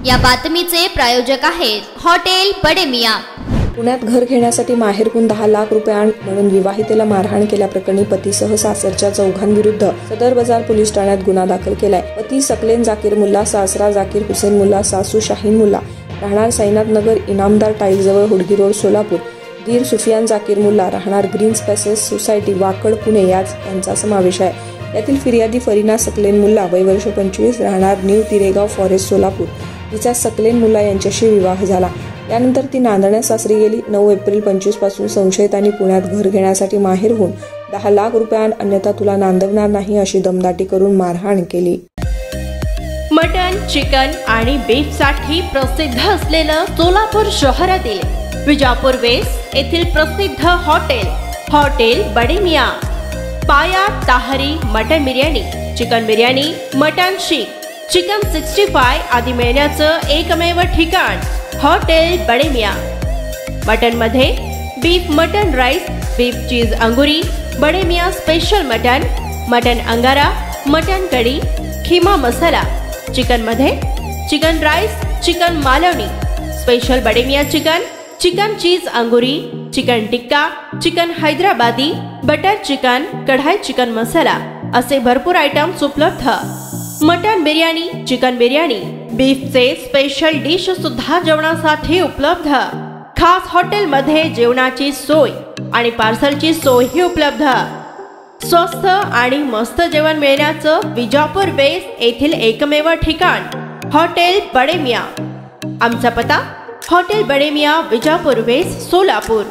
या बातमीचे प्रायोजक आहेत हॉटेल बडे मियां। पुण्यात घर घेण्यासाठी माहेरहून 10 लाख रुपये म्हणून विवाहितेला मारहाण केल्याप्रकरणी पतीसह सासरच्या चौघांविरुद्ध सदर बाजार पोलीस ठाण्यात गुन्हा दाखल केलाय। पती सकलेन जाकीर मुल्ला, सासरा जाकीर हुसेन मुल्ला, सासू शाहीन मुल्ला, राहणार साईनाथ नगर, इनामदार टाईल जवळ, हुडगी रोड, सोलापूर, दीर सुफियान जाकीर मुल्ला, राहणार green spaces society, Wakad, Pune यांचा समावेश आहे। यातील फिर्यादी फरीना सकलेन मुल्ला, वय वर्ष 25, राहणार न्यू तिरेगाव फॉरेस्ट, सोलापूर, तिचा सकलेन मुल्ला यांच्याशी विवाह झाला। यानंतर ती नांदण्यास सासरी गेली। 9 एप्रिल 25 पासून संशयितांनी पुण्यात घर घेण्यासाठी माहेरहून 10 लाख रुपये अन्यथा तुला नांदवणार नाही अशी दमदाटी करून मारहाण केली। मटन, चिकन आणि बीफ साठी प्रसिद्ध असलेलं सोलापूर शहरातील विजापूर वेस्ट येथील प्रसिद्ध hotel Bade Miyan. Paya tahri mutton biryani, chicken biryani, mutton seekh, chicken 65 आदी मिळण्याचं एकमेव ठिकाण हॉटेल बडे मियां। मटन मध्ये beef mutton rice, beef cheese angoori, Bade Miyan special mutton, mutton angara, mutton kadhi, keema masala. Chicken मध्ये chicken rice, chicken Malvani, special Bade Miyan chicken, chicken cheese angoori, chicken tikka, chicken Hyderabadi, butter chicken, kadai chicken masala असे भरपूर आयटम्स उपलब्ध। मटन बिर्याणी, चिकन बिर्याणी, बीफचे स्पेशल डिश सुद्धा जेवणासाठी उपलब्ध। खास हॉटेलमध्ये जेवणाची सोय आणि पार्सलची सोयही उपलब्ध। स्वस्त आणि मस्त जेवण मिळण्याचं विजापूर वेस्ट येथील एकमेव ठिकाण हॉटेल बडे मियां। आमचा पत्ता हॉटेल बडे मियां, विजापूर वेस्ट, सोलापूर।